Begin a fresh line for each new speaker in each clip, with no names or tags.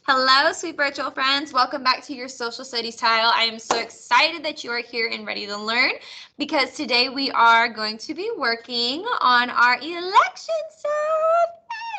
Hello, sweet virtual friends. Welcome back to your social studies title. I am so excited that you are here and ready to learn because today we are going to be working on our election stuff.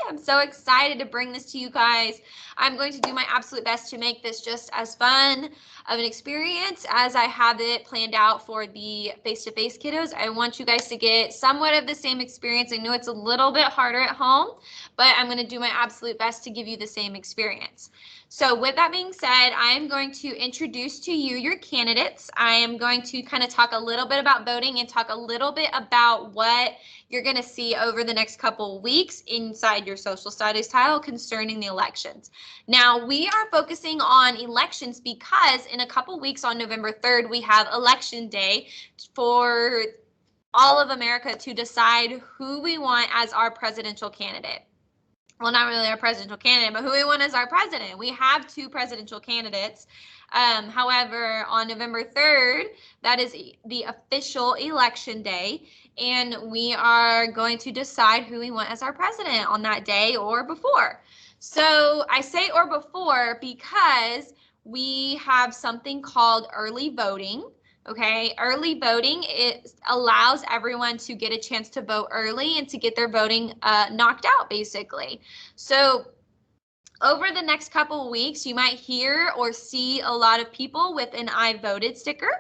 I'm so excited to bring this to you guys. I'm going to do my absolute best to make this just as fun of an experience as I have it planned out for the face-to-face kiddos. I want you guys to get somewhat of the same experience. I know it's a little bit harder at home, but I'm going to do my absolute best to give you the same experience. So with that being said, I am going to introduce to you your candidates. I am going to kind of talk a little bit about voting and talk a little bit about what you're going to see over the next couple of weeks inside your social studies title concerning the elections. Now, we are focusing on elections because in a couple weeks on November 3rd, we have election day for all of America to decide who we want as our presidential candidate. Well, not really our presidential candidate, but who we want as our president. We have two presidential candidates. However, on November 3rd, that is the official election day, and we are going to decide who we want as our president on that day or before. So I say or before because we have something called early voting. Okay, early voting, it allows everyone to get a chance to vote early and to get their voting knocked out, basically. So over the next couple of weeks, you might hear or see a lot of people with an I voted sticker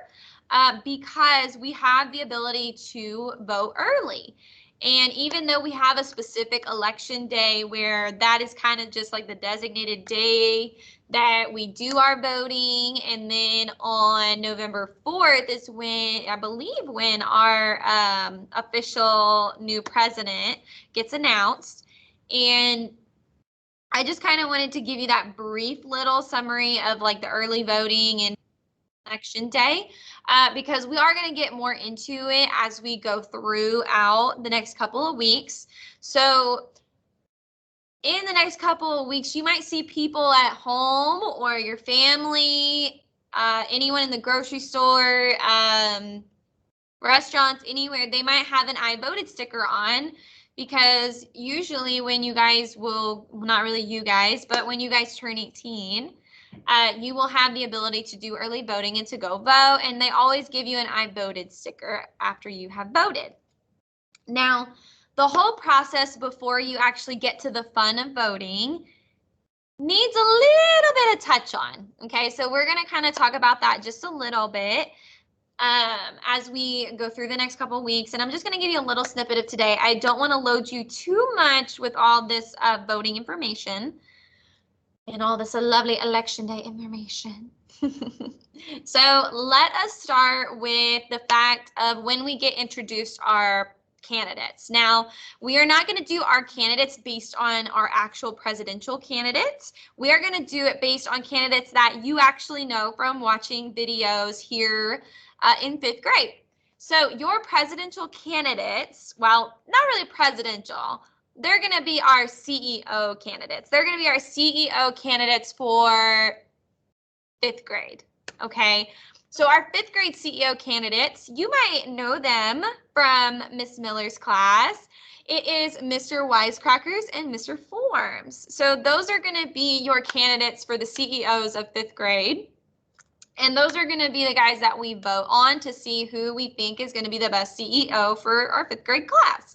because we have the ability to vote early. And even though we have a specific election day where that is kind of just like the designated day that we do our voting, and then on November 4th is when, I believe, when our official new president gets announced. And I just kind of wanted to give you that brief little summary of like the early voting and election day because we are going to get more into it as we go throughout the next couple of weeks. So in the next couple of weeks, you might see people at home or your family, anyone in the grocery store, restaurants, anywhere, they might have an I voted sticker on because usually when you guys will, not really you guys, but when you guys turn 18, you will have the ability to do early voting and to go vote, and they always give you an I voted sticker after you have voted. Now, the whole process before you actually get to the fun of voting needs a little bit of touch on, okay? So we're going to kind of talk about that just a little bit as we go through the next couple of weeks. And I'm just going to give you a little snippet of today. I don't want to load you too much with all this voting information and all this lovely election day information. So let us start with the fact of when we get introduced our candidates. Now, we are not going to do our candidates based on our actual presidential candidates. We are going to do it based on candidates that you actually know from watching videos here in 5th grade. So your presidential candidates, well, not really presidential, they're going to be our CEO candidates. They're going to be our CEO candidates for 5th grade, okay? So our 5th grade CEO candidates, you might know them from Miss Miller's class. It is Mr. Wisecrackers and Mr. Forms. So those are going to be your candidates for the CEOs of 5th grade. And those are going to be the guys that we vote on to see who we think is going to be the best CEO for our 5th grade class.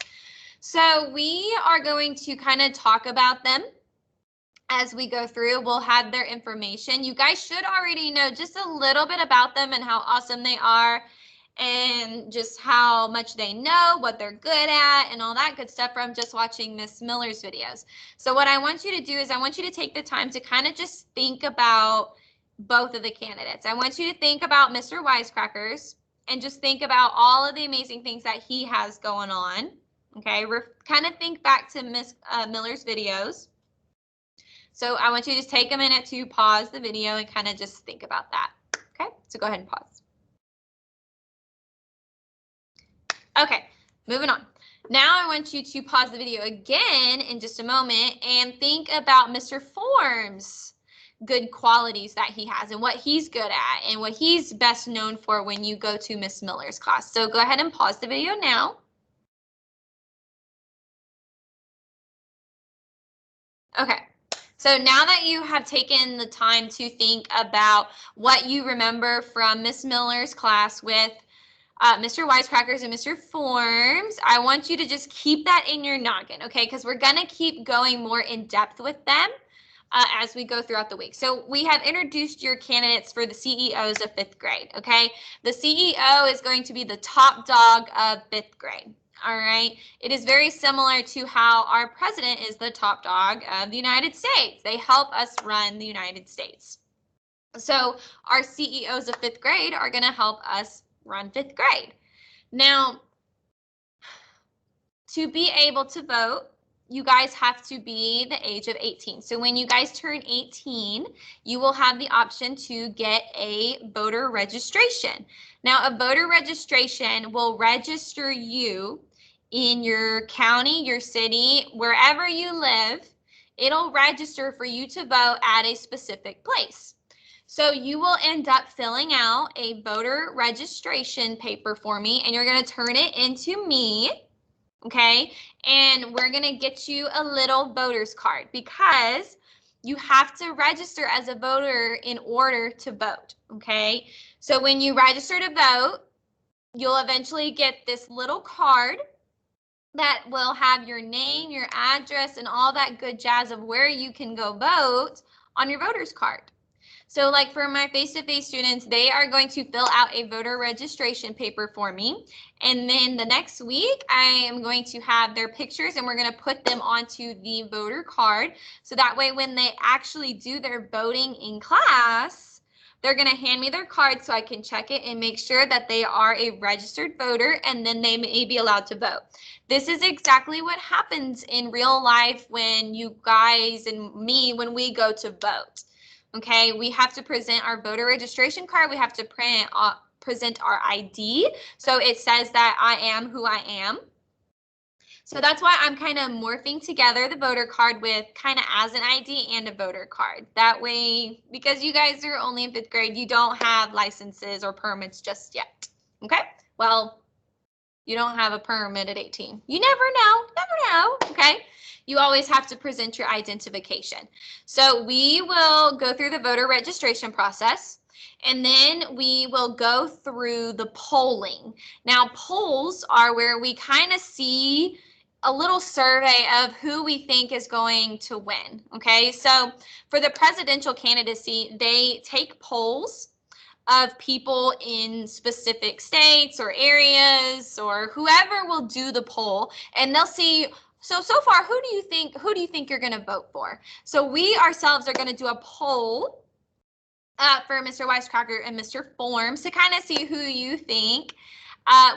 So we are going to kind of talk about them as we go through. We'll have their information. You guys should already know just a little bit about them and how awesome they are and just how much they know, what they're good at, and all that good stuff from just watching Miss Miller's videos. So what I want you to do is I want you to take the time to kind of just think about both of the candidates. I want you to think about Mr. Wisecrackers and just think about all of the amazing things that he has going on. Okay, kind of think back to Miss Miller's videos. So I want you to just take a minute to pause the video and kind of just think about that. Okay, so go ahead and pause. Okay, moving on. Now I want you to pause the video again in just a moment and think about Mr. Forms' good qualities that he has and what he's good at and what he's best known for when you go to Miss Miller's class. So go ahead and pause the video now. Okay, So now that you have taken the time to think about what you remember from Miss Miller's class with Mr. Wisecrackers and Mr. Forms, I want you to just keep that in your noggin, okay? Because we're going to keep going more in depth with them as we go throughout the week. So we have introduced your candidates for the CEOs of 5th grade, okay? The CEO is going to be the top dog of 5th grade. All right. It is very similar to how our president is the top dog of the United States. They help us run the United States. So our CEOs of 5th grade are going to help us run 5th grade. Now, to be able to vote, you guys have to be the age of 18. So when you guys turn 18, you will have the option to get a voter registration. Now, a voter registration will register you in your county, your city, wherever you live. It'll register for you to vote at a specific place. So you will end up filling out a voter registration paper for me, and you're going to turn it into me. Okay, and we're going to get you a little voter's card because you have to register as a voter in order to vote. Okay, so when you register to vote, you'll eventually get this little card that will have your name, your address, and all that good jazz of where you can go vote on your voter's card. So like for my face-to-face students, they are going to fill out a voter registration paper for me. And then the next week, I am going to have their pictures and we're going to put them onto the voter card. So that way, when they actually do their voting in class, they're going to hand me their card so I can check it and make sure that they are a registered voter, and then they may be allowed to vote. This is exactly what happens in real life when you guys and me, when we go to vote. Okay, we have to present our voter registration card. We have to present our ID. So it says that I am who I am. So that's why I'm kind of morphing together the voter card with kind of as an ID and a voter card. That way, because you guys are only in 5th grade, you don't have licenses or permits just yet. Okay, well, you don't have a permit at 18. You never know, okay? You always have to present your identification. So we will go through the voter registration process, and then we will go through the polling. Now, polls are where we kind of see a little survey of who we think is going to win, okay? So for the presidential candidacy, they take polls of people in specific states or areas or whoever will do the poll, and they'll see, so far, who do you think you're going to vote for? So we ourselves are going to do a poll for Mr. Wisecracker and Mr. Forms to kind of see who you think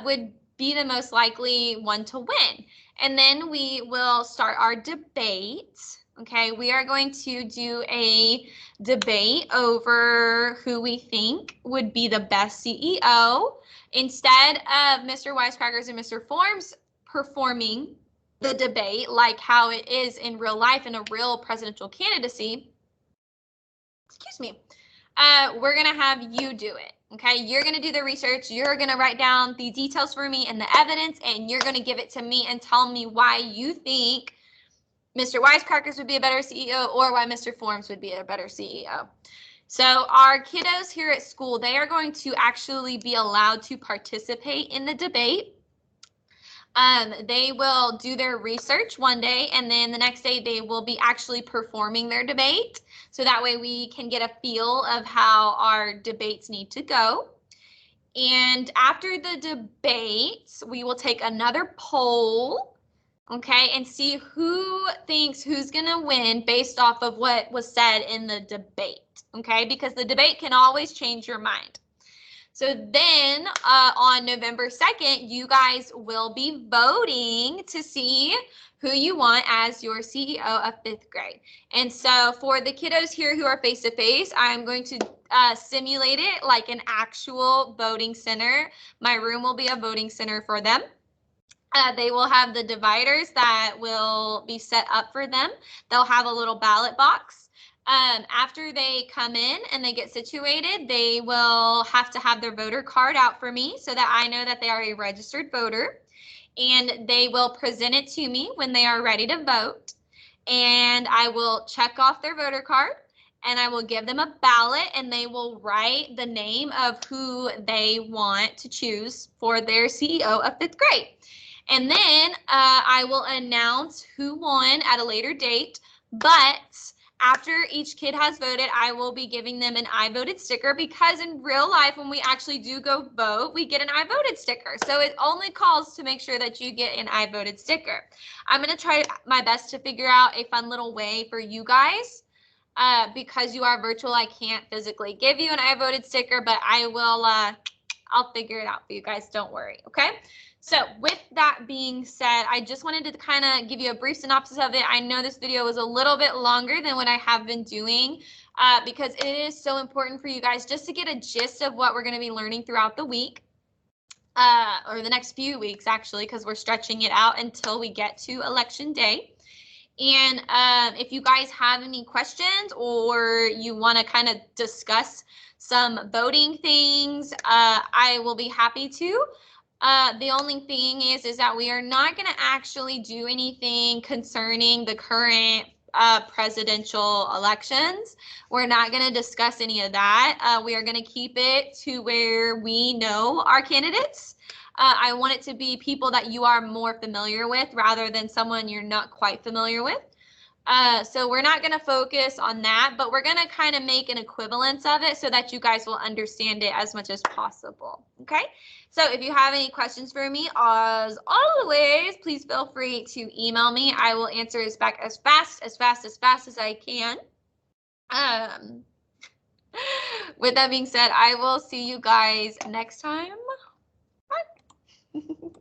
would be the most likely one to win. And then we will start our debate. Okay, we are going to do a debate over who we think would be the best CEO. Instead of Mr. Wisecrackers and Mr. Forms performing the debate like how it is in real life in a real presidential candidacy, excuse me, we're going to have you do it. Okay, you're going to do the research. You're going to write down the details for me and the evidence, and you're going to give it to me and tell me why you think Mr. Wisecrackers would be a better CEO or why Mr. Forms would be a better CEO. So our kiddos here at school, they are going to actually be allowed to participate in the debate. They will do their research one day, and then the next day they will be actually performing their debate. So that way we can get a feel of how our debates need to go. And after the debates, we will take another poll, okay, and see who thinks who's going to win based off of what was said in the debate, okay, because the debate can always change your mind. So then on November 2nd, you guys will be voting to see who you want as your CEO of 5th grade. And so for the kiddos here who are face-to-face, I'm going to simulate it like an actual voting center. My room will be a voting center for them. They will have the dividers that will be set up for them. They'll have a little ballot box. After they come in and they get situated, they will have to have their voter card out for me so that I know that they are a registered voter, and they will present it to me when they are ready to vote. and I will check off their voter card, and I will give them a ballot, and they will write the name of who they want to choose for their CEO of 5th grade. And then I will announce who won at a later date, but after each kid has voted, I will be giving them an I voted sticker, because in real life, when we actually do go vote, we get an I voted sticker. So it only calls to make sure that you get an I voted sticker. I'm going to try my best to figure out a fun little way for you guys. Because you are virtual, I can't physically give you an I voted sticker, but I will, I'll figure it out for you guys. Don't worry. Okay. So with that being said, I just wanted to kind of give you a brief synopsis of it. I know this video was a little bit longer than what I have been doing because it is so important for you guys just to get a gist of what we're going to be learning throughout the week. Or the next few weeks, actually, because we're stretching it out until we get to election day. And if you guys have any questions or you want to kind of discuss some voting things, I will be happy to. The only thing is that we are not going to actually do anything concerning the current presidential elections. We're not going to discuss any of that. We are going to keep it to where we know our candidates. I want it to be people that you are more familiar with rather than someone you're not quite familiar with. So we're not going to focus on that, but we're going to kind of make an equivalence of it so that you guys will understand it as much as possible. Okay. So if you have any questions for me, as always, please feel free to email me. I will answer as back as fast as I can. With that being said, I will see you guys next time. Bye.